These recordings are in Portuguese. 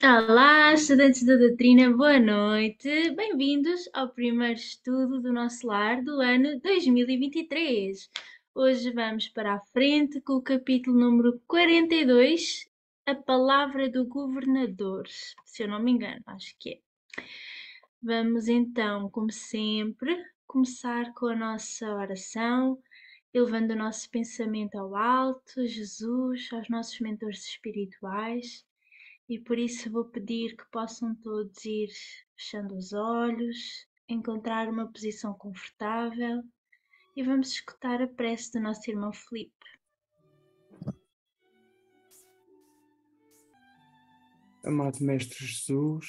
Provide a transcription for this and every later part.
Olá, estudantes da doutrina, boa noite. Bem-vindos ao primeiro estudo do nosso lar do ano 2023. Hoje vamos para a frente com o capítulo número 42, a palavra do governador, se eu não me engano, acho que é. Vamos então, como sempre, começar com a nossa oração, elevando o nosso pensamento ao alto, Jesus, aos nossos mentores espirituais. E por isso vou pedir que possam todos ir fechando os olhos, encontrar uma posição confortável e vamos escutar a prece do nosso irmão Filipe. Amado Mestre Jesus,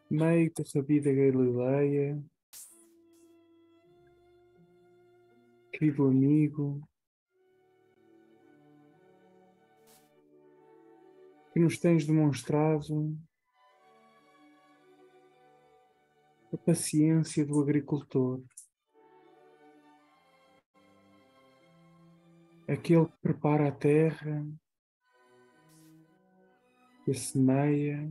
meio da Rabi da Galileia, querido amigo, que nos tens demonstrado a paciência do agricultor, aquele que prepara a terra, que a semeia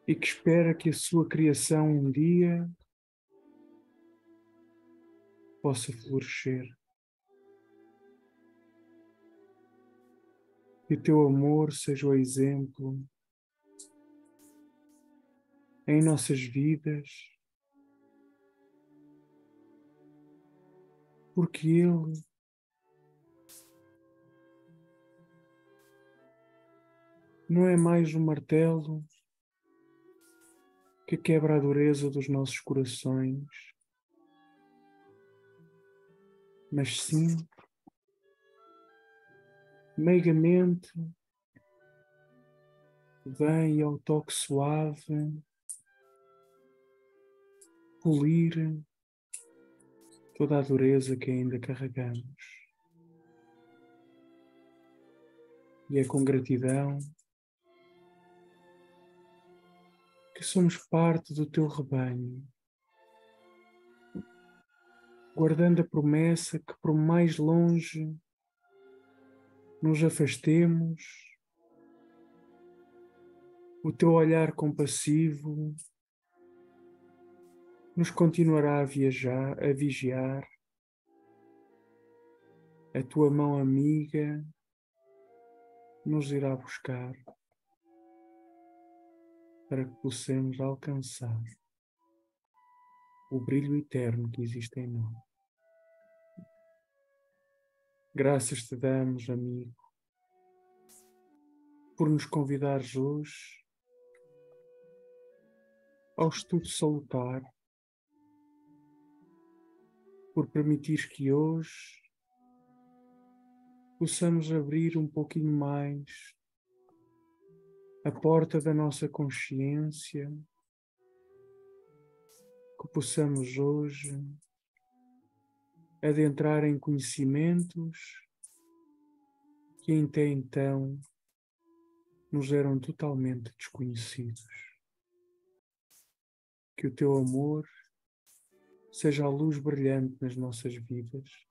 e que espera que a sua criação um dia possa florescer. Que o teu amor seja o exemplo em nossas vidas, porque Ele não é mais um martelo que quebra a dureza dos nossos corações, mas sim, meigamente, vem ao toque suave polir toda a dureza que ainda carregamos. E é com gratidão que somos parte do teu rebanho, guardando a promessa que por mais longe nos afastemos, o teu olhar compassivo nos continuará a vigiar, a tua mão amiga nos irá buscar para que possamos alcançar o brilho eterno que existe em nós. Graças te damos, amigo, por nos convidares hoje ao estudo salutar, por permitir que hoje possamos abrir um pouquinho mais a porta da nossa consciência, que possamos hoje adentrar em conhecimentos que até então nos eram totalmente desconhecidos. Que o teu amor seja a luz brilhante nas nossas vidas,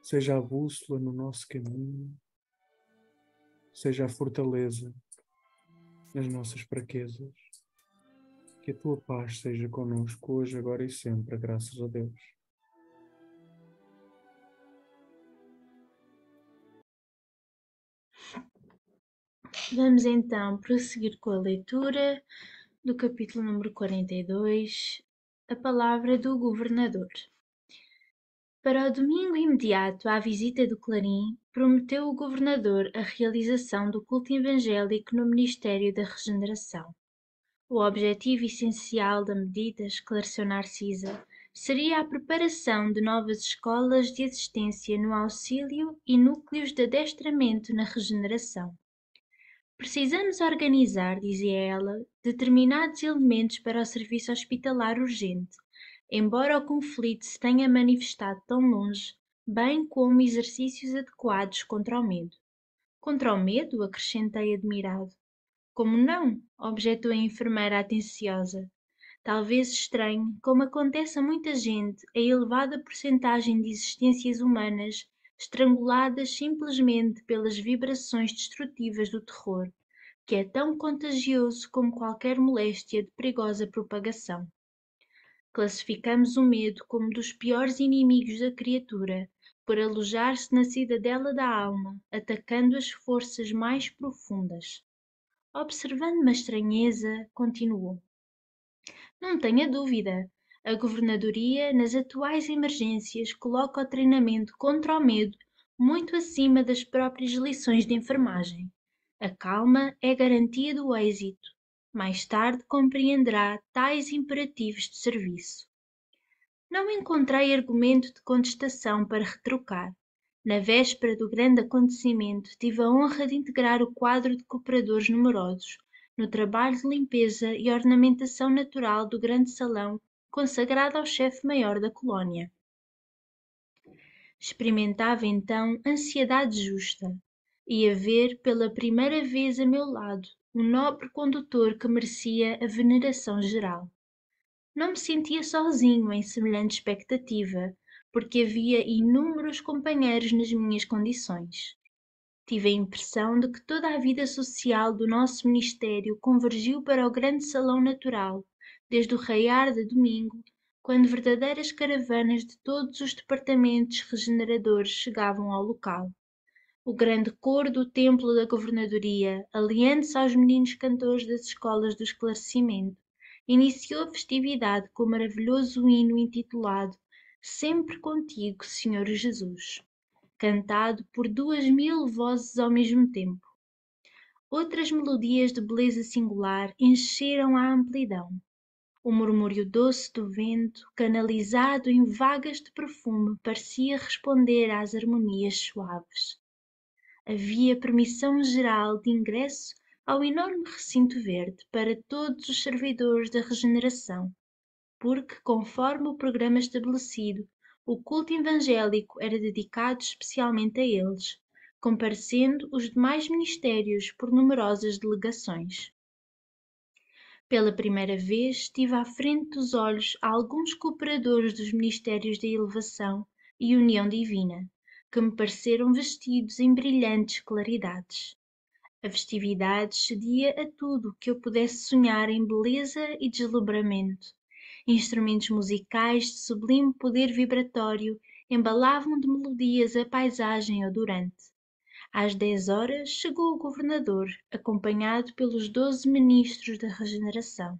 seja a bússola no nosso caminho, seja a fortaleza nas nossas fraquezas. Que a tua paz seja connosco hoje, agora e sempre, graças a Deus. Vamos então prosseguir com a leitura do capítulo número 42, a palavra do governador. Para o domingo imediato à visita do Clarim, prometeu o governador a realização do culto evangélico no Ministério da Regeneração. O objetivo essencial da medida, esclareceu Narcisa, seria a preparação de novas escolas de assistência no auxílio e núcleos de adestramento na regeneração. Precisamos organizar, dizia ela, determinados elementos para o serviço hospitalar urgente, embora o conflito se tenha manifestado tão longe, bem como exercícios adequados contra o medo. Contra o medo? Acrescentei admirado. Como não? Objetou a enfermeira atenciosa. Talvez estranhe, como acontece a muita gente, a elevada porcentagem de existências humanas estranguladas simplesmente pelas vibrações destrutivas do terror, que é tão contagioso como qualquer moléstia de perigosa propagação. Classificamos o medo como dos piores inimigos da criatura, por alojar-se na cidadela da alma, atacando as forças mais profundas. Observando uma estranheza, continuou. Não tenha dúvida, a governadoria, nas atuais emergências, coloca o treinamento contra o medo muito acima das próprias lições de enfermagem. A calma é garantia do êxito. Mais tarde compreenderá tais imperativos de serviço. Não encontrei argumento de contestação para retrucar. Na véspera do grande acontecimento, tive a honra de integrar o quadro de cooperadores numerosos, no trabalho de limpeza e ornamentação natural do grande salão consagrado ao chefe-maior da colónia. Experimentava então ansiedade justa. Ia ver pela primeira vez a meu lado o nobre condutor que merecia a veneração geral. Não me sentia sozinho em semelhante expectativa, porque havia inúmeros companheiros nas minhas condições. Tive a impressão de que toda a vida social do nosso ministério convergiu para o grande salão natural, desde o raiar de domingo, quando verdadeiras caravanas de todos os departamentos regeneradores chegavam ao local. O grande coro do templo da governadoria, aliando-se aos meninos cantores das escolas do esclarecimento, iniciou a festividade com o maravilhoso hino intitulado Sempre Contigo, Senhor Jesus, cantado por 2000 vozes ao mesmo tempo. Outras melodias de beleza singular encheram a amplidão. O murmúrio doce do vento, canalizado em vagas de perfume, parecia responder às harmonias suaves. Havia permissão geral de ingresso ao enorme recinto verde para todos os servidores da regeneração, porque, conforme o programa estabelecido, o culto evangélico era dedicado especialmente a eles, comparecendo os demais ministérios por numerosas delegações. Pela primeira vez tive à frente dos olhos alguns cooperadores dos Ministérios da Elevação e União Divina, que me pareceram vestidos em brilhantes claridades. A festividade cedia a tudo que eu pudesse sonhar em beleza e deslumbramento. Instrumentos musicais de sublime poder vibratório embalavam de melodias a paisagem odorante. Às 10 horas chegou o governador, acompanhado pelos 12 ministros da regeneração.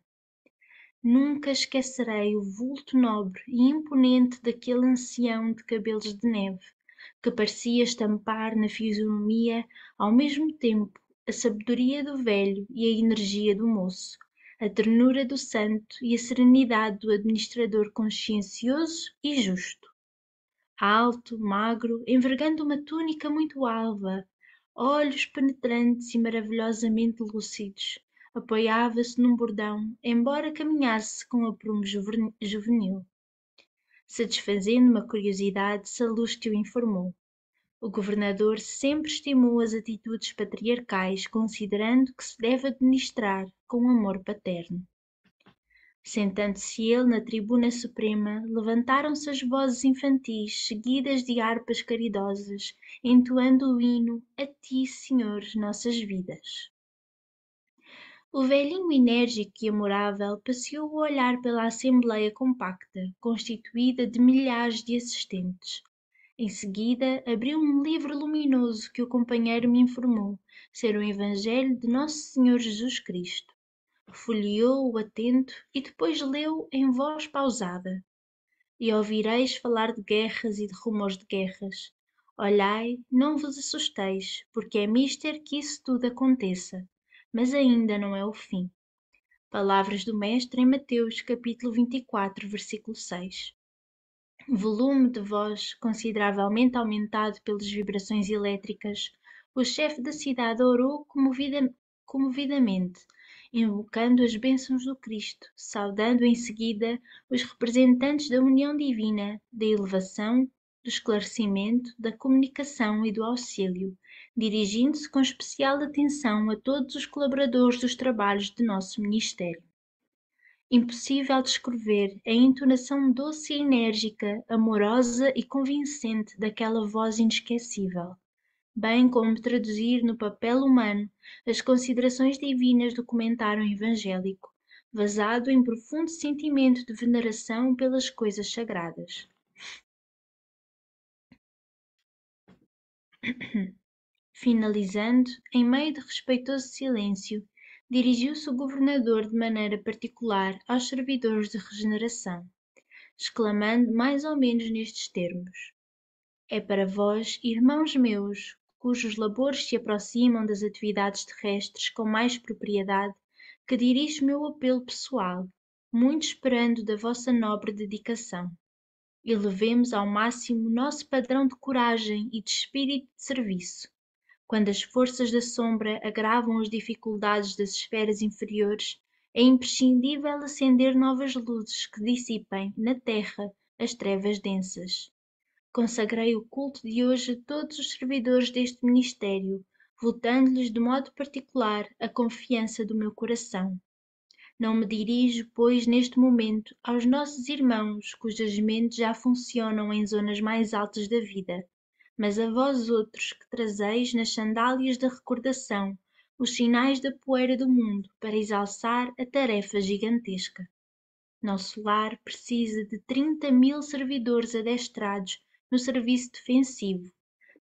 Nunca esquecerei o vulto nobre e imponente daquele ancião de cabelos de neve, que parecia estampar na fisionomia, ao mesmo tempo, a sabedoria do velho e a energia do moço, a ternura do santo e a serenidade do administrador consciencioso e justo. Alto, magro, envergando uma túnica muito alva, olhos penetrantes e maravilhosamente lúcidos, apoiava-se num bordão, embora caminhasse com aprumo juvenil. Satisfazendo uma curiosidade, Salustio informou. O governador sempre estimou as atitudes patriarcais, considerando que se deve administrar com amor paterno. Sentando-se ele na tribuna suprema, levantaram-se as vozes infantis, seguidas de harpas caridosas, entoando o hino A ti, Senhor, nossas vidas. O velhinho enérgico e amorável passeou o olhar pela assembleia compacta, constituída de milhares de assistentes. Em seguida, abriu um livro luminoso que o companheiro me informou ser o Evangelho de Nosso Senhor Jesus Cristo. Folheou-o atento e depois leu em voz pausada. E ouvireis falar de guerras e de rumores de guerras. Olhai, não vos assusteis, porque é mister que isso tudo aconteça, mas ainda não é o fim. Palavras do Mestre em Mateus, capítulo 24, versículo 6. Volume de voz consideravelmente aumentado pelas vibrações elétricas, o chefe da cidade orou comovidamente, invocando as bênçãos do Cristo, saudando em seguida os representantes da união divina, da elevação, do esclarecimento, da comunicação e do auxílio, dirigindo-se com especial atenção a todos os colaboradores dos trabalhos de nosso ministério. Impossível descrever a entonação doce e enérgica, amorosa e convincente daquela voz inesquecível, bem como traduzir no papel humano as considerações divinas do comentário evangélico, vazado em profundo sentimento de veneração pelas coisas sagradas. Finalizando, em meio de respeitoso silêncio, dirigiu-se o governador de maneira particular aos servidores de regeneração, exclamando mais ou menos nestes termos: É para vós, irmãos meus, cujos labores se aproximam das atividades terrestres com mais propriedade, que dirijo o meu apelo pessoal, muito esperando da vossa nobre dedicação. Elevemos ao máximo o nosso padrão de coragem e de espírito de serviço. Quando as forças da sombra agravam as dificuldades das esferas inferiores, é imprescindível acender novas luzes que dissipem, na terra, as trevas densas. Consagrei o culto de hoje a todos os servidores deste ministério, votando-lhes de modo particular a confiança do meu coração. Não me dirijo, pois, neste momento, aos nossos irmãos cujas mentes já funcionam em zonas mais altas da vida, mas a vós outros que trazeis nas sandálias da recordação os sinais da poeira do mundo para exalçar a tarefa gigantesca. Nosso lar precisa de 30.000 servidores adestrados no serviço defensivo,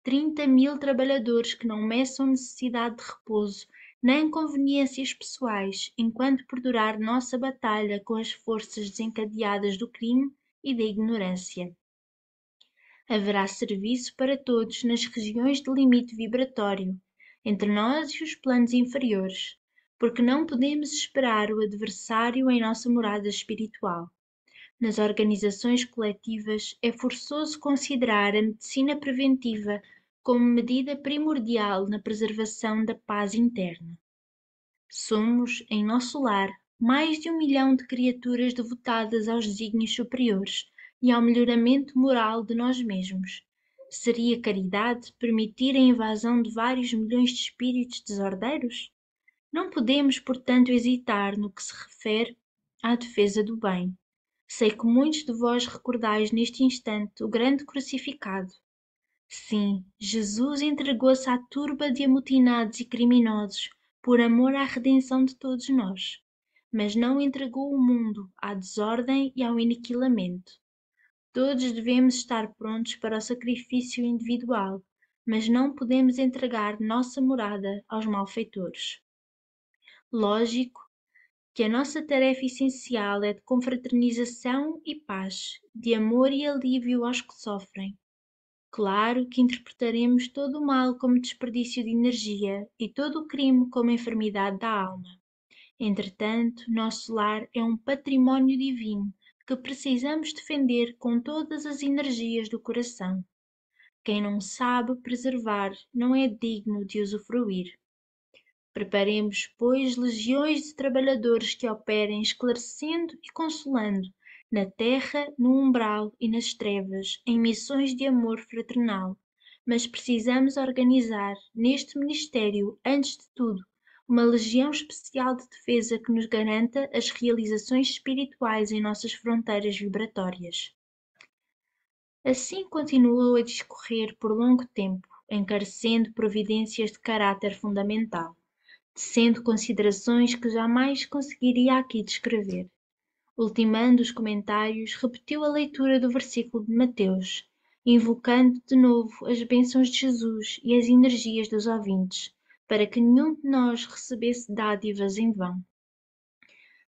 30.000 trabalhadores que não meçam necessidade de repouso nem conveniências pessoais, enquanto perdurar nossa batalha com as forças desencadeadas do crime e da ignorância. Haverá serviço para todos nas regiões de limite vibratório, entre nós e os planos inferiores, porque não podemos esperar o adversário em nossa morada espiritual. Nas organizações coletivas, é forçoso considerar a medicina preventiva como medida primordial na preservação da paz interna. Somos, em nosso lar, mais de 1 milhão de criaturas devotadas aos desígnios superiores e ao melhoramento moral de nós mesmos. Seria caridade permitir a invasão de vários milhões de espíritos desordeiros? Não podemos, portanto, hesitar no que se refere à defesa do bem. Sei que muitos de vós recordais neste instante o grande crucificado. Sim, Jesus entregou-se à turba de amotinados e criminosos por amor à redenção de todos nós, mas não entregou o mundo à desordem e ao aniquilamento. Todos devemos estar prontos para o sacrifício individual, mas não podemos entregar nossa morada aos malfeitores. Lógico que a nossa tarefa essencial é de confraternização e paz, de amor e alívio aos que sofrem. Claro que interpretaremos todo o mal como desperdício de energia e todo o crime como enfermidade da alma. Entretanto, nosso lar é um património divino que precisamos defender com todas as energias do coração. Quem não sabe preservar não é digno de usufruir. Preparemos, pois, legiões de trabalhadores que operem esclarecendo e consolando, na terra, no umbral e nas trevas, em missões de amor fraternal. Mas precisamos organizar, neste ministério, antes de tudo, uma legião especial de defesa que nos garanta as realizações espirituais em nossas fronteiras vibratórias. Assim continuou a discorrer por longo tempo, encarecendo providências de caráter fundamental, tecendo considerações que jamais conseguiria aqui descrever. Ultimando os comentários, repetiu a leitura do versículo de Mateus, invocando de novo as bênçãos de Jesus e as energias dos ouvintes, para que nenhum de nós recebesse dádivas em vão.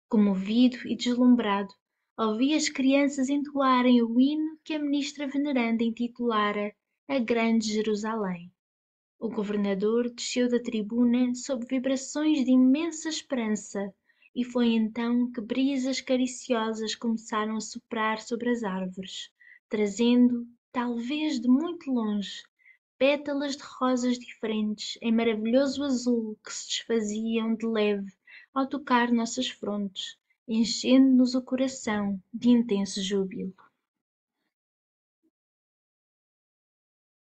Comovido e deslumbrado, ouvi as crianças entoarem o hino que a ministra veneranda intitulara A Grande Jerusalém. O governador desceu da tribuna sob vibrações de imensa esperança, e foi então que brisas cariciosas começaram a soprar sobre as árvores, trazendo, talvez de muito longe, pétalas de rosas diferentes em maravilhoso azul que se desfaziam de leve ao tocar nossas frontes, enchendo-nos o coração de intenso júbilo.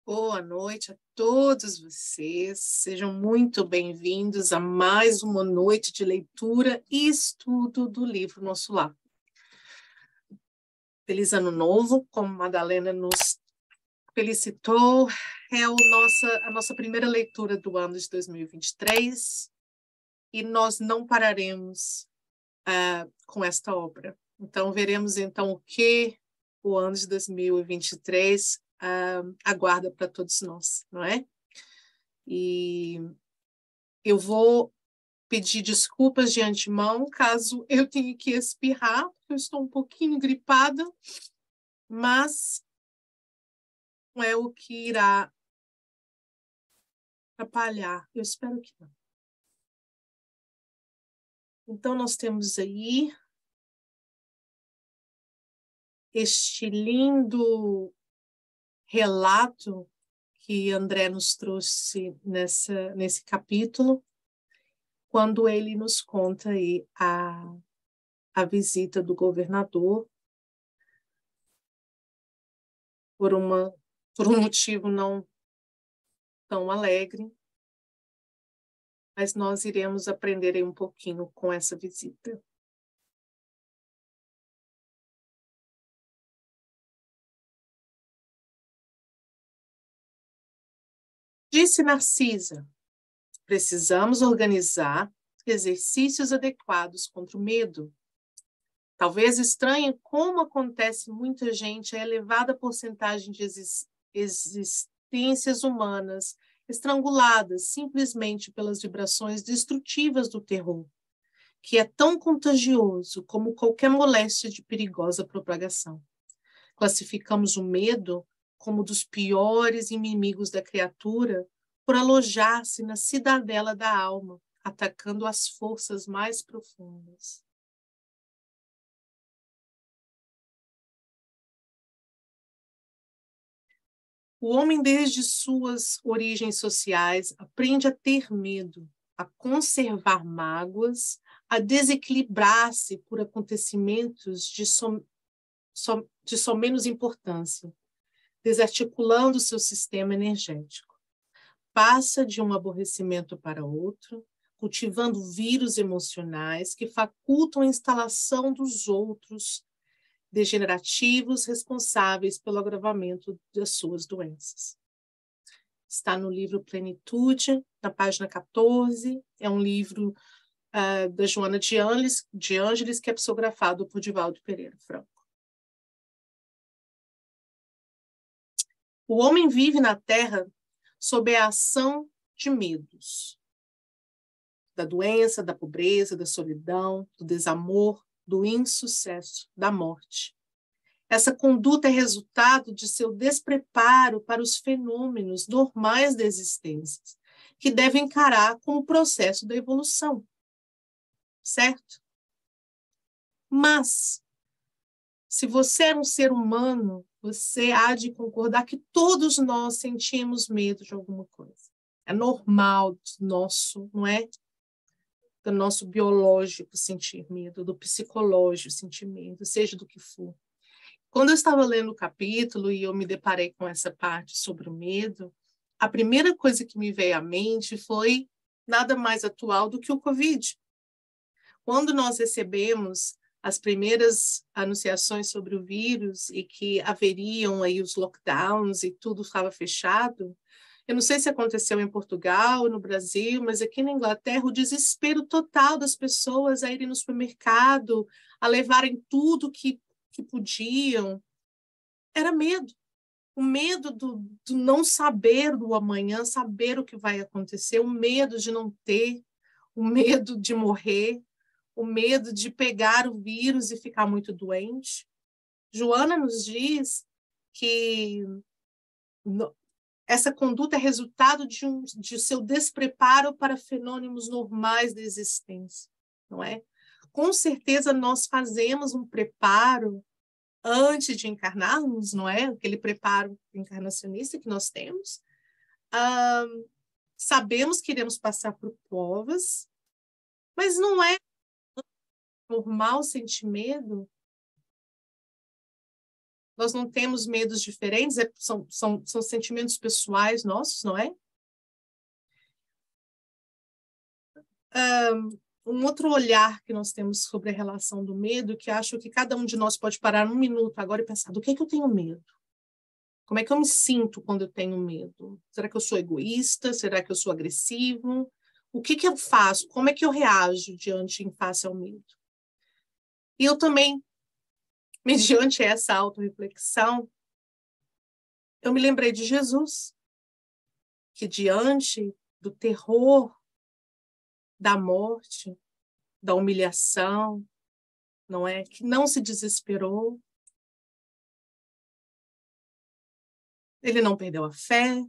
Boa noite a todos vocês. Sejam muito bem-vindos a mais uma noite de leitura e estudo do livro Nosso Lar. Feliz Ano Novo, como Madalena nos felicitou, é a nossa primeira leitura do ano de 2023 e nós não pararemos com esta obra. Então, veremos então o que o ano de 2023 aguarda para todos nós, não é? E eu vou pedir desculpas de antemão caso eu tenha que espirrar, porque eu estou um pouquinho gripada, mas não é o que irá atrapalhar. Eu espero que não. Então, nós temos aí este lindo relato que André nos trouxe nesse capítulo, quando ele nos conta aí a visita do governador por um motivo não tão alegre, mas nós iremos aprender aí um pouquinho com essa visita. Disse Narcisa, precisamos organizar exercícios adequados contra o medo. Talvez estranhe como acontece muita gente a elevada porcentagem de existências humanas estranguladas simplesmente pelas vibrações destrutivas do terror, que é tão contagioso como qualquer moléstia de perigosa propagação. Classificamos o medo como dos piores inimigos da criatura por alojar-se na cidadela da alma, atacando as forças mais profundas. O homem, desde suas origens sociais, aprende a ter medo, a conservar mágoas, a desequilibrar-se por acontecimentos de só menos importância, desarticulando seu sistema energético. Passa de um aborrecimento para outro, cultivando vírus emocionais que facultam a instalação dos outros degenerativos responsáveis pelo agravamento das suas doenças. Está no livro Plenitude, na página 14, é um livro da Joana de Ângeles, que é psicografado por Divaldo Pereira Franco. O homem vive na Terra sob a ação de medos, da doença, da pobreza, da solidão, do desamor, do insucesso, da morte. Essa conduta é resultado de seu despreparo para os fenômenos normais da existência, que deve encarar como processo da evolução. Certo? Mas, se você é um ser humano, você há de concordar que todos nós sentimos medo de alguma coisa. É normal do nosso, não é? Do nosso biológico sentir medo, do psicológico sentir medo, seja do que for. Quando eu estava lendo o capítulo e eu me deparei com essa parte sobre o medo, a primeira coisa que me veio à mente foi nada mais atual do que o Covid. Quando nós recebemos as primeiras anunciações sobre o vírus e que haveriam aí os lockdowns e tudo estava fechado, eu não sei se aconteceu em Portugal ou no Brasil, mas aqui na Inglaterra o desespero total das pessoas a irem no supermercado, a levarem tudo que podiam, era medo. O medo do não saber do amanhã, saber o que vai acontecer, o medo de não ter, o medo de morrer, o medo de pegar o vírus e ficar muito doente. Joana nos diz que essa conduta é resultado de seu despreparo para fenômenos normais da existência, não é? Com certeza nós fazemos um preparo antes de encarnarmos, não é? Aquele preparo encarnacionista que nós temos. Sabemos que iremos passar por provas, mas não é normal sentir medo? Nós não temos medos diferentes, são sentimentos pessoais nossos, não é? Um outro olhar que nós temos sobre a relação do medo, que acho que cada um de nós pode parar um minuto agora e pensar, do que eu tenho medo? Como é que eu me sinto quando eu tenho medo? Será que eu sou egoísta? Será que eu sou agressivo? O que eu faço? Como é que eu reajo em face ao medo? E eu também, mediante essa autorreflexão, eu me lembrei de Jesus, que diante do terror, da morte, da humilhação, não é? Que não se desesperou. Ele não perdeu a fé.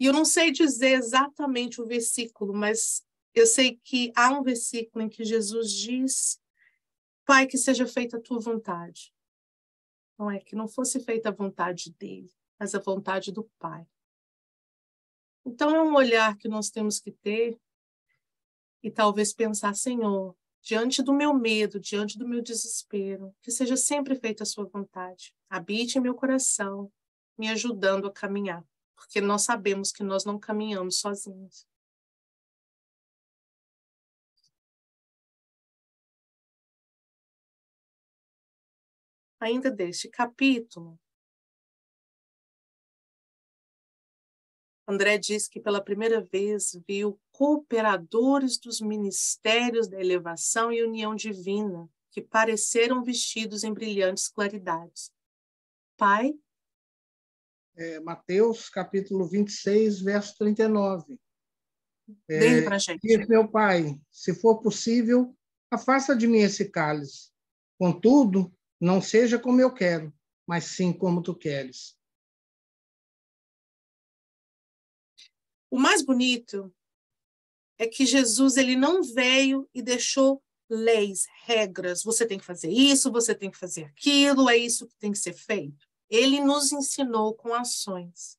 E eu não sei dizer exatamente o versículo, mas eu sei que há um versículo em que Jesus diz: Pai, que seja feita a tua vontade. Não é que não fosse feita a vontade dele, mas a vontade do Pai. Então é um olhar que nós temos que ter e talvez pensar, Senhor, diante do meu medo, diante do meu desespero, que seja sempre feita a sua vontade. Habite em meu coração, me ajudando a caminhar, porque nós sabemos que nós não caminhamos sozinhos. Ainda deste capítulo, André diz que pela primeira vez viu cooperadores dos ministérios da elevação e união divina, que pareceram vestidos em brilhantes claridades. Pai? Mateus, capítulo 26, verso 39. Dele para a gente. Diz, meu Pai, se for possível, afasta de mim esse cálice. Contudo, não seja como eu quero, mas sim como tu queres. O mais bonito é que Jesus ele não veio e deixou leis, regras. Você tem que fazer isso, você tem que fazer aquilo, é isso que tem que ser feito. Ele nos ensinou com ações.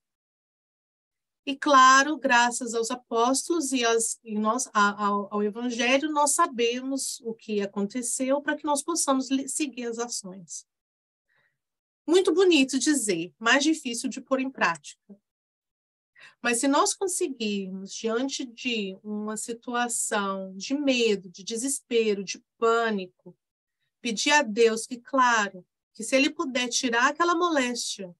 E, claro, graças aos apóstolos e ao Evangelho, nós sabemos o que aconteceu para que nós possamos seguir as ações. Muito bonito dizer, mais difícil de pôr em prática. Mas se nós conseguirmos, diante de uma situação de medo, de desespero, de pânico, pedir a Deus que, claro, que se Ele puder tirar aquela moléstia,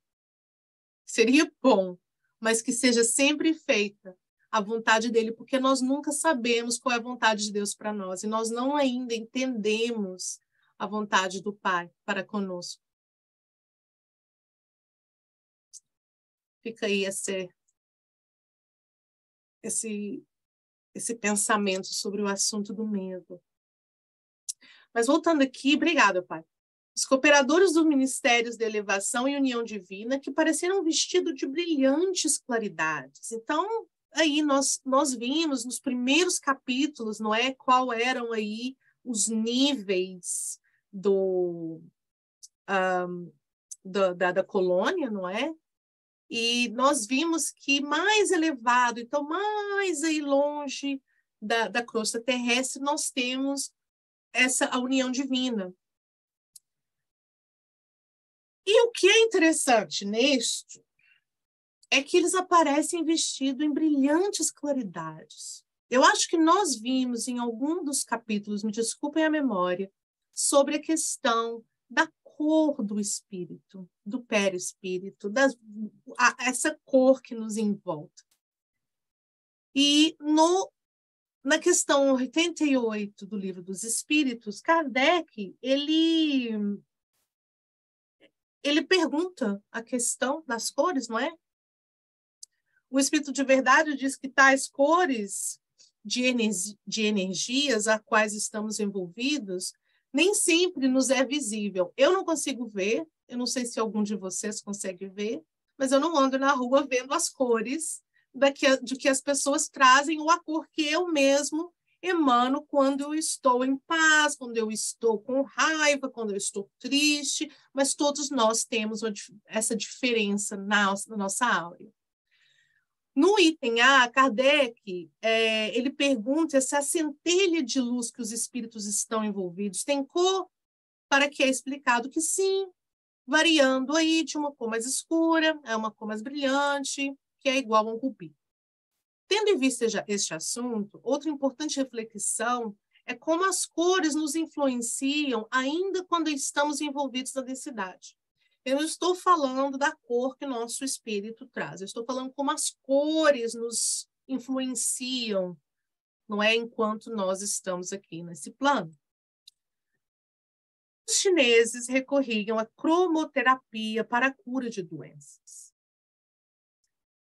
seria bom, mas que seja sempre feita a vontade dEle, porque nós nunca sabemos qual é a vontade de Deus para nós, e nós não ainda entendemos a vontade do Pai para conosco. Fica aí esse pensamento sobre o assunto do medo. Mas voltando aqui, obrigada, Pai. Os cooperadores dos ministérios de elevação e união divina que pareceram vestidos de brilhantes claridades. Então, aí nós vimos nos primeiros capítulos, não é? Qual eram aí os níveis da colônia, não é? E nós vimos que mais elevado, então mais aí longe da crosta terrestre, nós temos a união divina. E o que é interessante nisto é que eles aparecem vestidos em brilhantes claridades. Eu acho que nós vimos em algum dos capítulos, me desculpem a memória, sobre a questão da cor do espírito, do perispírito, essa cor que nos envolta. E na questão 88 do Livro dos Espíritos, Kardec, ele pergunta a questão das cores, não é? O Espírito de Verdade diz que tais cores de energias a quais estamos envolvidos nem sempre nos é visível. Eu não consigo ver, eu não sei se algum de vocês consegue ver, mas eu não ando na rua vendo as cores de que as pessoas trazem ou a cor que eu mesmo emano quando eu estou em paz, quando eu estou com raiva, quando eu estou triste, mas todos nós temos essa diferença na nossa áurea. No item A, Kardec, ele pergunta se a centelha de luz que os espíritos estão envolvidos tem cor, para que é explicado que sim, variando aí de uma cor mais escura a uma cor mais brilhante, que é igual a um rubi. Tendo em vista este assunto, outra importante reflexão é como as cores nos influenciam ainda quando estamos envolvidos na densidade. Eu não estou falando da cor que nosso espírito traz, eu estou falando como as cores nos influenciam, não é, enquanto nós estamos aqui nesse plano. Os chineses recorriam à cromoterapia para a cura de doenças.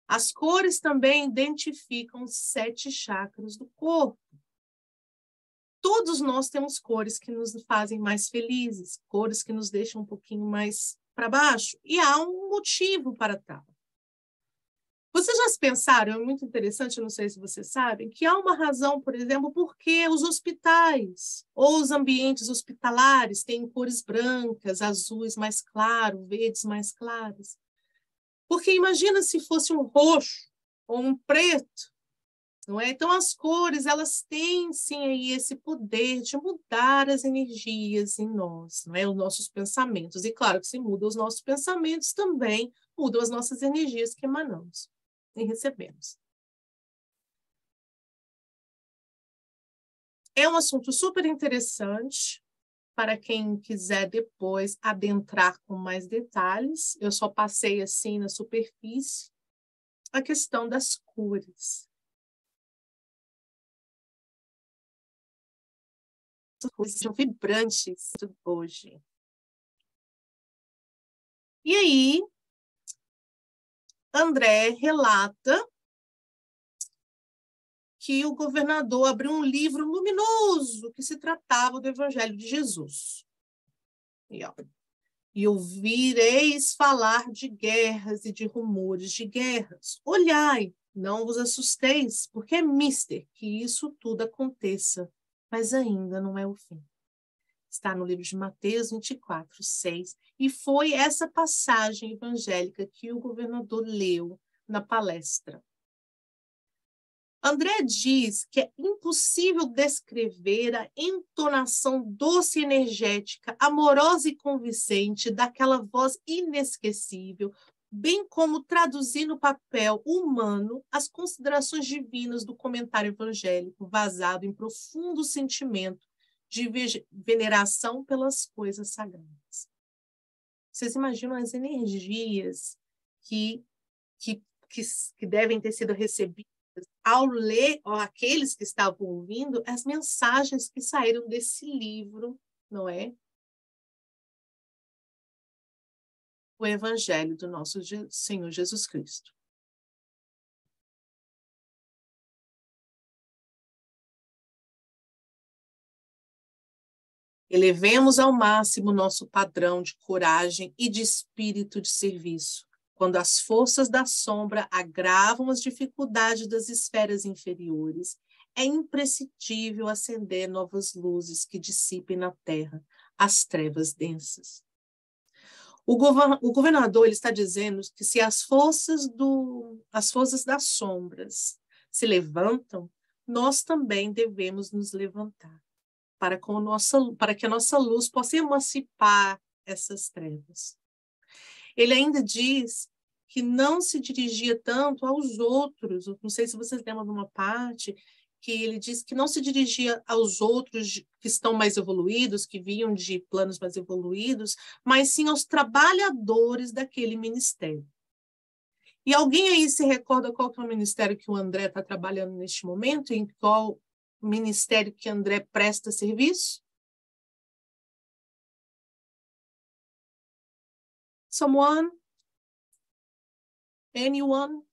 As cores também identificam os 7 chakras do corpo. Todos nós temos cores que nos fazem mais felizes, cores que nos deixam um pouquinho mais para baixo, e há um motivo para tal. Vocês já pensaram, é muito interessante, eu não sei se vocês sabem, que há uma razão, por exemplo, por que os hospitais ou os ambientes hospitalares têm cores brancas, azuis mais claros, verdes mais claros. Porque imagina se fosse um roxo ou um preto, não é? Então, as cores, elas têm, sim, aí esse poder de mudar as energias em nós, não é? Os nossos pensamentos. E, claro, que se mudam os nossos pensamentos, também mudam as nossas energias que emanamos e recebemos. É um assunto super interessante para quem quiser depois adentrar com mais detalhes. Eu só passei assim na superfície a questão das cores. As cores são vibrantes hoje. E aí, André relata que o governador abriu um livro luminoso que se tratava do Evangelho de Jesus. E ouvireis falar de guerras e de rumores de guerras. Olhai, não vos assusteis, porque é mister que isso tudo aconteça, mas ainda não é o fim. Está no livro de Mateus 24, 6, e foi essa passagem evangélica que o governador leu na palestra. André diz que é impossível descrever a entonação doce e energética, amorosa e convincente daquela voz inesquecível, bem como traduzir no papel humano as considerações divinas do comentário evangélico, vazado em profundo sentimento de veneração pelas coisas sagradas. Vocês imaginam as energias que devem ter sido recebidas ao ler, ou aqueles que estavam ouvindo, as mensagens que saíram desse livro, não é? O Evangelho do nosso Senhor Jesus Cristo. Elevemos ao máximo nosso padrão de coragem e de espírito de serviço, quando as forças da sombra agravam as dificuldades das esferas inferiores. É imprescindível acender novas luzes que dissipem na terra as trevas densas. O governador ele está dizendo que se as forças das sombras se levantam, nós também devemos nos levantar, para que a nossa luz possa emancipar essas trevas. Ele ainda diz que não se dirigia tanto aos outros. Não sei se vocês lembram de uma parte que ele diz que não se dirigia aos outros que estão mais evoluídos, que vinham de planos mais evoluídos, mas sim aos trabalhadores daquele ministério. E alguém aí se recorda qual que é o ministério que o André está trabalhando neste momento? Em qual ministério que André presta serviço? Someone? Anyone?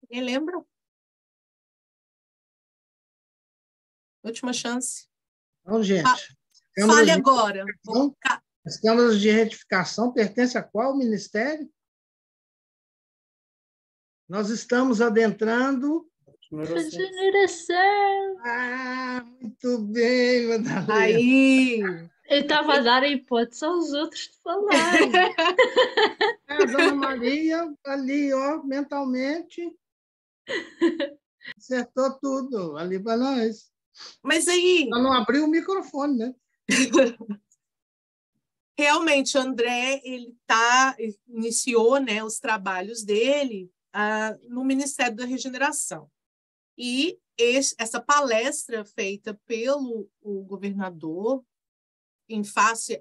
Ninguém lembra? Última chance. Então, gente. Fale agora. As câmaras de retificação pertencem a qual ministério? Nós estamos adentrando... Regeneração. Ah, muito bem, Madalena. Aí! Eu estava a dar a hipótese aos outros de falarem. A Dona Maria, ali, ó, mentalmente, acertou tudo ali para nós. Mas aí... Ela não abriu o microfone, né? realmente, André iniciou, né, os trabalhos dele no Ministério da Regeneração. E essa palestra feita pelo o governador em face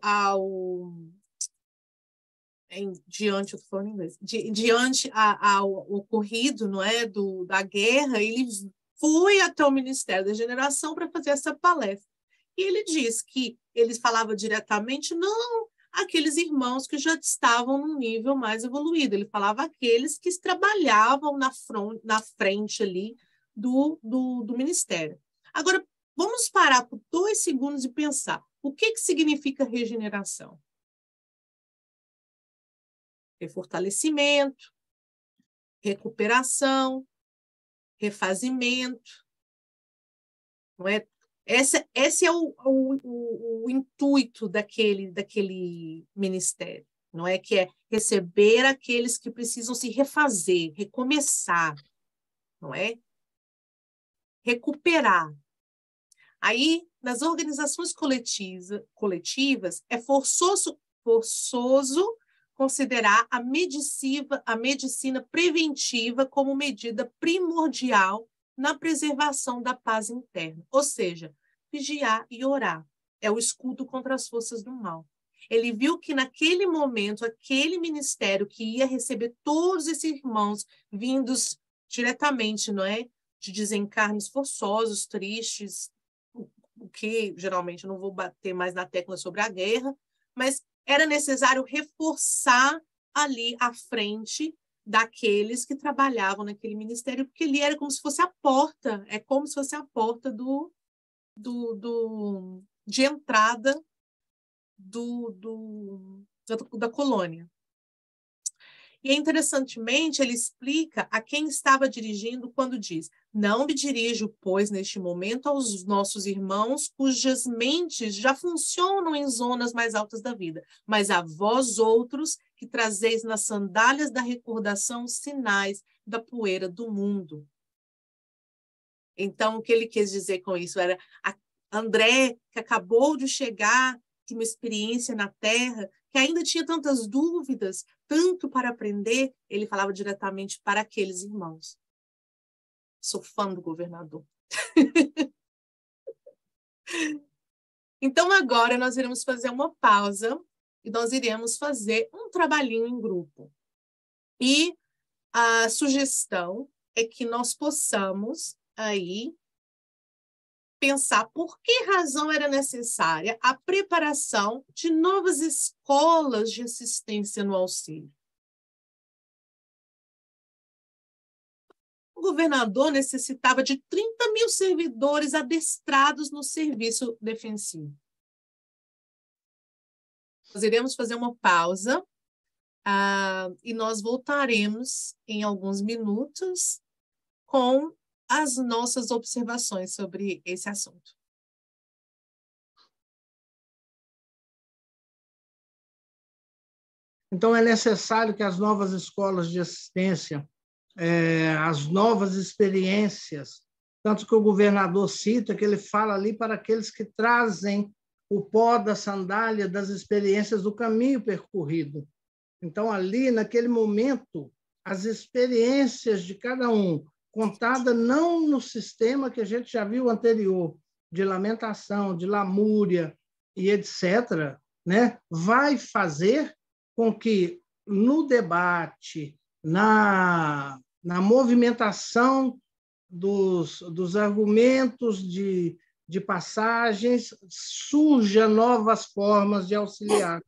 diante, eu tô falando em inglês, diante ao ocorrido, não é, da guerra, ele foi até o Ministério da Regeneração para fazer essa palestra. E ele diz que ele falava diretamente, não aqueles irmãos que já estavam num nível mais evoluído, ele falava aqueles que trabalhavam na frente ali do Ministério. Agora, vamos parar por 2 segundos e pensar, o que significa regeneração? Fortalecimento, recuperação, refazimento, não é? Esse é o intuito daquele ministério, não é? Que é receber aqueles que precisam se refazer, recomeçar, não é? Recuperar. Aí, nas organizações coletivas, é forçoso considerar a medicina preventiva como medida primordial na preservação da paz interna, ou seja, vigiar e orar. É o escudo contra as forças do mal. Ele viu que naquele momento, aquele ministério que ia receber todos esses irmãos vindos diretamente, não é? De desencarnes forçosos, tristes, o que geralmente eu não vou bater mais na tecla sobre a guerra, mas era necessário reforçar ali à frente daqueles que trabalhavam naquele ministério, porque ali era como se fosse a porta, de entrada da colônia. E, interessantemente, ele explica a quem estava dirigindo quando diz: não me dirijo, pois, neste momento aos nossos irmãos cujas mentes já funcionam em zonas mais altas da vida, mas a vós outros que trazeis nas sandálias da recordação sinais da poeira do mundo. Então, o que ele quis dizer com isso era André, que acabou de chegar de uma experiência na Terra, que ainda tinha tantas dúvidas, tanto para aprender, ele falava diretamente para aqueles irmãos. Sou fã do governador. Então, agora nós iremos fazer uma pausa e nós iremos fazer um trabalhinho em grupo. E a sugestão é que nós possamos aí pensar por que razão era necessária a preparação de novas escolas de assistência no auxílio. O governador necessitava de 30 mil servidores adestrados no serviço defensivo. Nós iremos fazer uma pausa e nós voltaremos em alguns minutos com as nossas observações sobre esse assunto. Então, é necessário que as novas escolas de assistência, as novas experiências, tanto que o governador cita, que ele fala ali para aqueles que trazem o pó da sandália das experiências do caminho percorrido. Então, ali, naquele momento, as experiências de cada um, contada não no sistema que a gente já viu anterior, de lamentação, de lamúria e etc., né, vai fazer com que, no debate, na movimentação dos argumentos de passagens, surjam novas formas de auxiliar,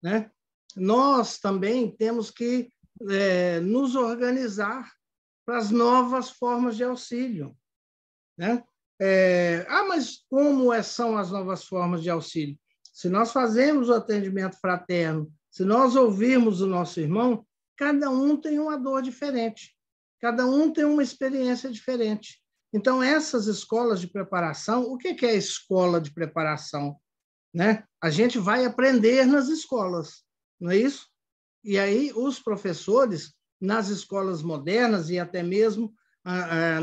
né? Nós também temos que nos organizar para as novas formas de auxílio, né? Mas como são as novas formas de auxílio? Se nós fazemos o atendimento fraterno, se nós ouvirmos o nosso irmão, cada um tem uma dor diferente, cada um tem uma experiência diferente. Então, essas escolas de preparação, o que é a escola de preparação? Né? A gente vai aprender nas escolas, não é isso? E aí, os professores, nas escolas modernas e até mesmo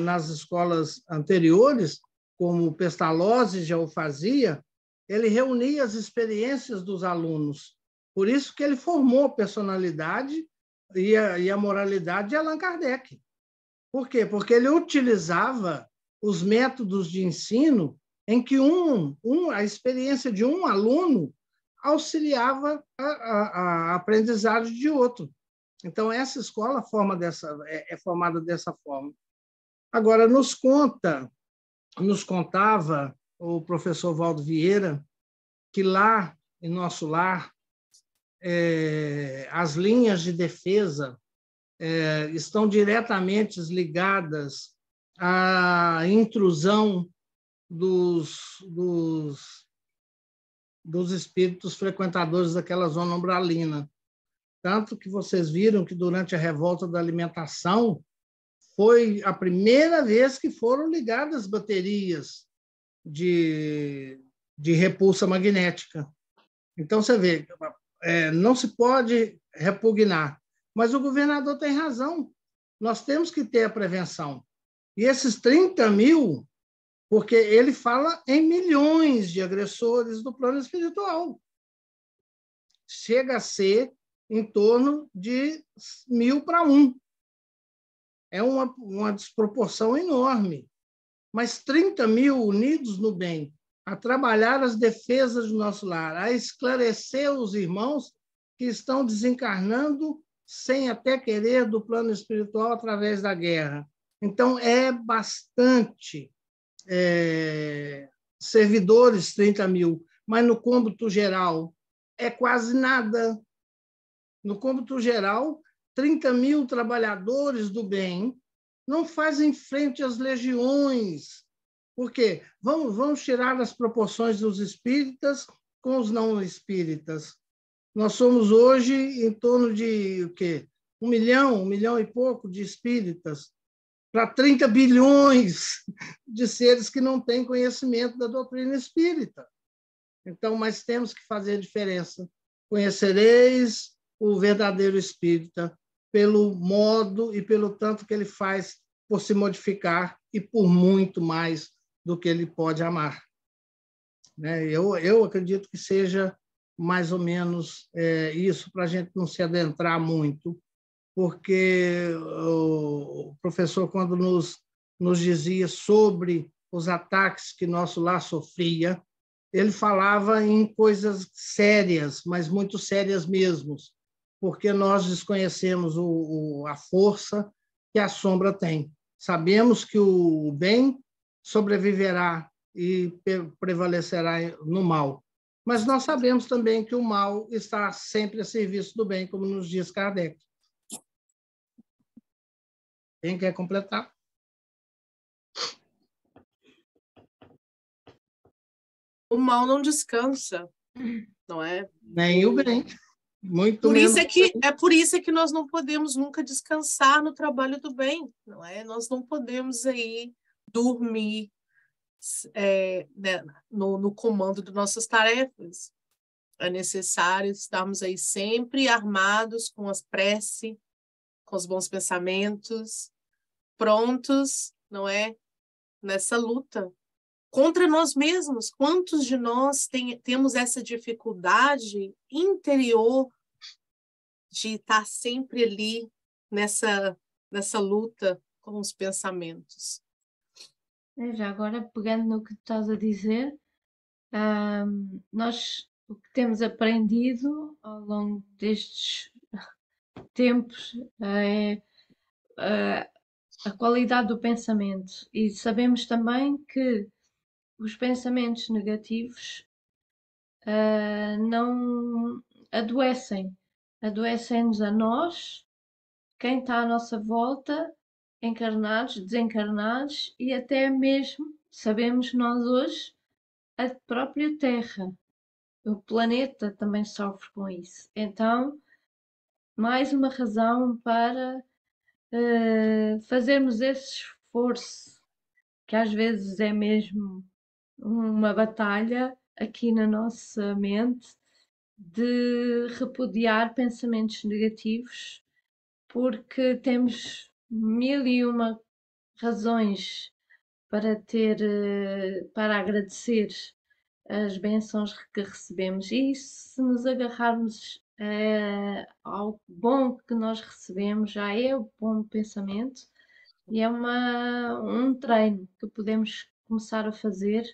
nas escolas anteriores, como o Pestalozzi já o fazia, ele reunia as experiências dos alunos. Por isso que ele formou a personalidade e a moralidade de Allan Kardec. Por quê? Porque ele utilizava os métodos de ensino em que a experiência de um aluno auxiliava a aprendizagem de outro. Então, essa escola é formada dessa forma. Agora, nos contava o professor Valdo Vieira que lá, em nosso lar, as linhas de defesa estão diretamente ligadas à intrusão dos espíritos frequentadores daquela zona umbralina. Tanto que vocês viram que durante a revolta da alimentação foi a primeira vez que foram ligadas baterias de repulsa magnética. Então, você vê, não se pode repugnar. Mas o governador tem razão. Nós temos que ter a prevenção. E esses 30 mil, porque ele fala em milhões de agressores do plano espiritual. Chega a ser em torno de 1000 para 1. É uma desproporção enorme. Mas 30 mil unidos no bem, a trabalhar as defesas do nosso lar, a esclarecer os irmãos que estão desencarnando sem até querer do plano espiritual através da guerra. Então, é bastante servidores, 30 mil, mas no cômputo geral é quase nada. No cômputo geral, 30 mil trabalhadores do bem não fazem frente às legiões. Por quê? Vamos tirar as proporções dos espíritas com os não espíritas. Nós somos hoje em torno de o quê? 1 milhão e pouco de espíritas para 30 bilhões de seres que não têm conhecimento da doutrina espírita. Então, mas temos que fazer a diferença. Conhecereis o verdadeiro espírita pelo modo e pelo tanto que ele faz por se modificar e por muito mais do que ele pode amar. Eu acredito que seja mais ou menos isso, para a gente não se adentrar muito, porque o professor, quando nos dizia sobre os ataques que nosso lar sofria, ele falava em coisas sérias, mas muito sérias mesmo, porque nós desconhecemos a força que a sombra tem. Sabemos que o bem sobreviverá e prevalecerá no mal. Mas nós sabemos também que o mal está sempre a serviço do bem, como nos diz Kardec. Quem quer completar? O mal não descansa, não é? Nem o bem. Muito Por menos. Por isso que nós não podemos nunca descansar no trabalho do bem, não é? Nós não podemos aí dormir né, no comando de nossas tarefas. É necessário estarmos aí sempre armados com as preces, com os bons pensamentos, prontos, não é? Nessa luta contra nós mesmos. Quantos de nós temos essa dificuldade interior de estar sempre ali nessa luta com os pensamentos? Já agora, pegando no que estás a dizer, nós o que temos aprendido ao longo destes tempos é a qualidade do pensamento, e sabemos também que os pensamentos negativos não adoecem-nos a nós, quem está à nossa volta, encarnados, desencarnados, e até mesmo, sabemos nós hoje, a própria Terra. O planeta também sofre com isso. Então, mais uma razão para fazermos esse esforço, que às vezes é mesmo uma batalha aqui na nossa mente, de repudiar pensamentos negativos, porque temos 1001 razões para agradecer as bênçãos que recebemos. E se nos agarrarmos ao bom que nós recebemos, já é o bom pensamento e é um treino que podemos começar a fazer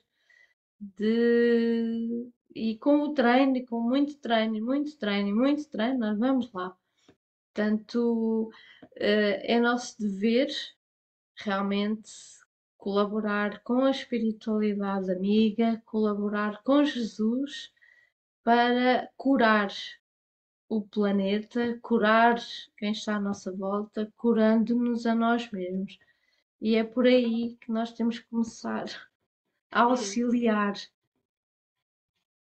e com o treino, e com muito treino, e muito treino, e muito treino, nós vamos lá. Portanto, é nosso dever realmente colaborar com a espiritualidade amiga, colaborar com Jesus para curar o planeta, curar quem está à nossa volta, curando-nos a nós mesmos. E é por aí que nós temos que começar a auxiliar.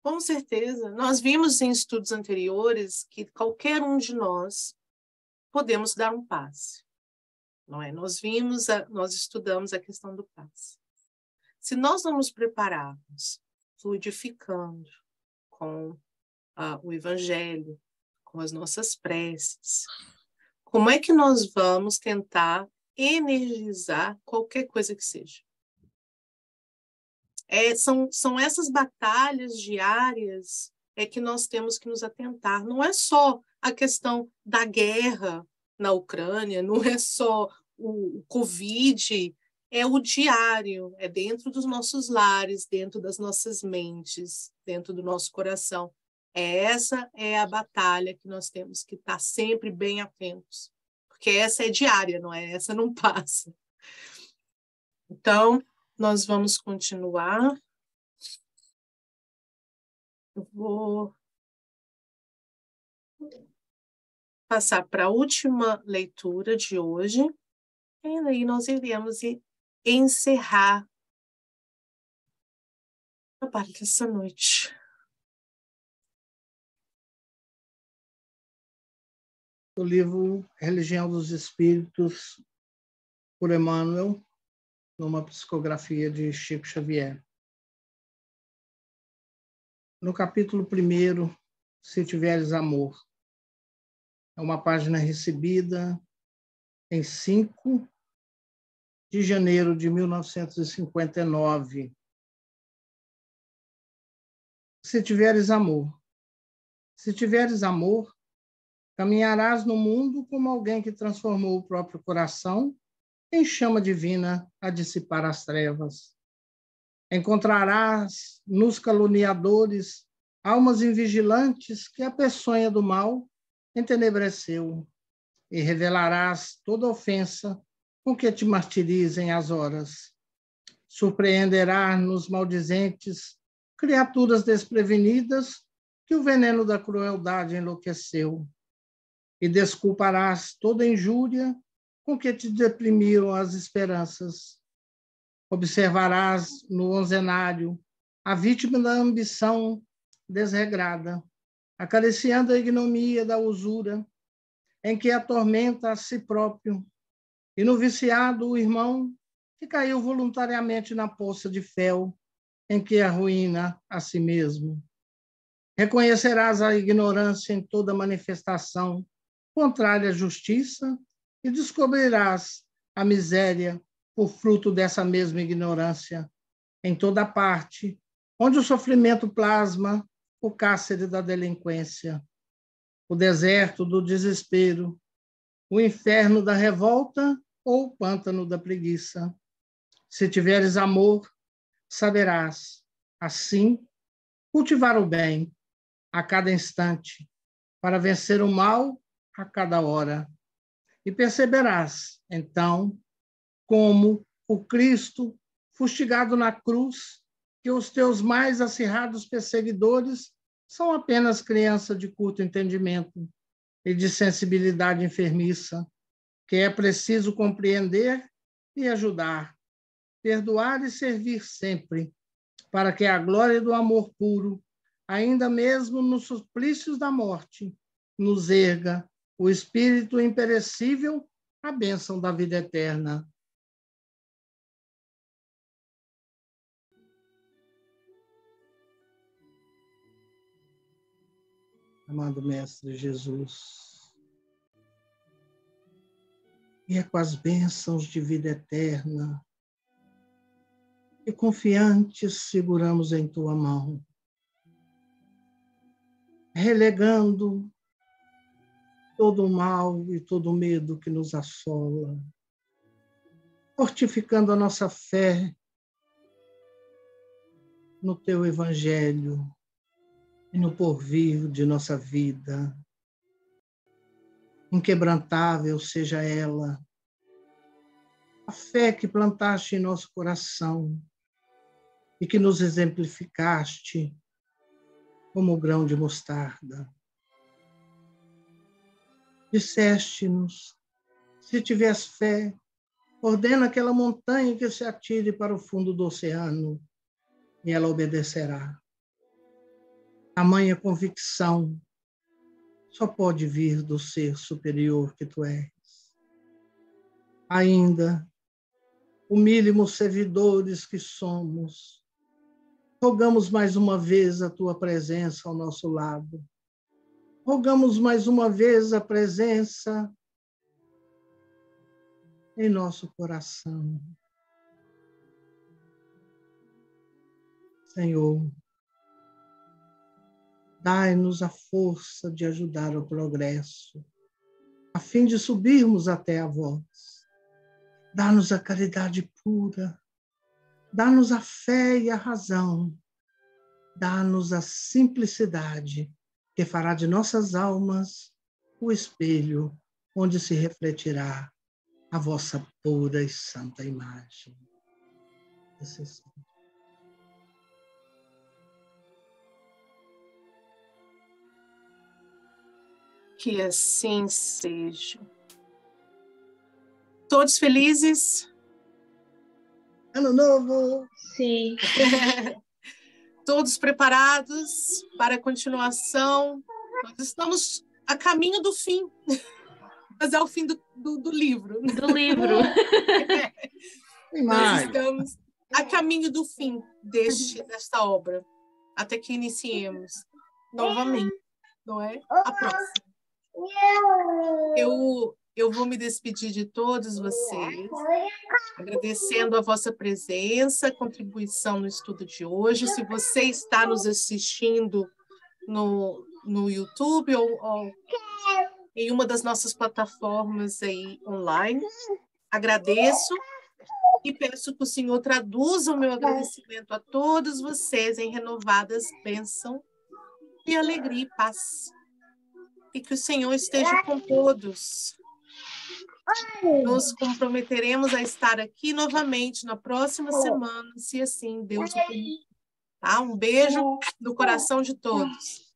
Com certeza. Nós vimos em estudos anteriores que qualquer um de nós podemos dar um passe, não é? Nós estudamos a questão do passe. Se nós não nos prepararmos, fluidificando com o Evangelho, com as nossas preces, como é que nós vamos tentar energizar qualquer coisa que seja? São essas batalhas diárias que nós temos que nos atentar. Não é só a questão da guerra na Ucrânia, não é só o Covid, é o diário, é dentro dos nossos lares, dentro das nossas mentes, dentro do nosso coração. Essa é a batalha que nós temos que estar sempre bem atentos, porque essa é diária, não é? Essa não passa. Então, nós vamos continuar. Eu vou passar para a última leitura de hoje, e aí nós iremos encerrar a parte dessa noite. O livro Religião dos Espíritos, por Emmanuel, numa psicografia de Chico Xavier. No capítulo 1, Se Tiveres Amor, é uma página recebida em 5 de janeiro de 1959. Se tiveres amor. Se tiveres amor, caminharás no mundo como alguém que transformou o próprio coração em chama divina a dissipar as trevas. Encontrarás nos caluniadores almas invigilantes que a peçonha do mal entenebreceu, e revelarás toda ofensa com que te martirizem as horas. Surpreenderás nos maldizentes criaturas desprevenidas que o veneno da crueldade enlouqueceu, e desculparás toda injúria com que te deprimiram as esperanças. Observarás no onzenário a vítima da ambição desregrada, acariciando a ignomia da usura, em que atormenta a si próprio, e no viciado o irmão que caiu voluntariamente na poça de fel, em que arruína a si mesmo. Reconhecerás a ignorância em toda manifestação contrária à justiça e descobrirás a miséria por fruto dessa mesma ignorância em toda parte, onde o sofrimento plasma o cárcere da delinquência, o deserto do desespero, o inferno da revolta ou o pântano da preguiça. Se tiveres amor, saberás, assim, cultivar o bem a cada instante, para vencer o mal a cada hora. E perceberás, então, como o Cristo, fustigado na cruz, que os teus mais acirrados perseguidores são apenas crianças de curto entendimento e de sensibilidade enfermiça, que é preciso compreender e ajudar, perdoar e servir sempre, para que a glória do amor puro, ainda mesmo nos suplícios da morte, nos erga o espírito imperecível, a bênção da vida eterna. Amado Mestre Jesus, e é com as bênçãos de vida eterna e confiantes seguramos em tua mão, relegando todo o mal e todo o medo que nos assola, fortificando a nossa fé no teu evangelho e no porvir de nossa vida. Inquebrantável seja ela, a fé que plantaste em nosso coração e que nos exemplificaste como o grão de mostarda. Disseste-nos, se tiveres fé, ordena aquela montanha que se atire para o fundo do oceano, e ela obedecerá. Tamanha convicção só pode vir do ser superior que tu és. Ainda, humílimos servidores que somos, rogamos mais uma vez a tua presença ao nosso lado. Rogamos mais uma vez a presença em nosso coração. Senhor, dai-nos a força de ajudar o progresso, a fim de subirmos até a vós. Dá-nos a caridade pura, dá-nos a fé e a razão, dá-nos a simplicidade que fará de nossas almas o espelho onde se refletirá a vossa pura e santa imagem. Que assim seja. Todos felizes? Ano novo! Sim. Todos preparados para a continuação? Nós estamos a caminho do fim, mas é o fim do livro. Do livro. Nós estamos a caminho do fim desta obra, até que iniciemos novamente, não é? A próxima. Eu vou me despedir de todos vocês, agradecendo a vossa presença, contribuição no estudo de hoje. Se você está nos assistindo no YouTube ou em uma das nossas plataformas aí online, agradeço e peço que o Senhor traduza o meu agradecimento a todos vocês em renovadas bênçãos e alegria e paz. E que o Senhor esteja com todos. Nos comprometeremos a estar aqui novamente na próxima semana, se assim Deus o permitir. Tá? Um beijo no coração de todos.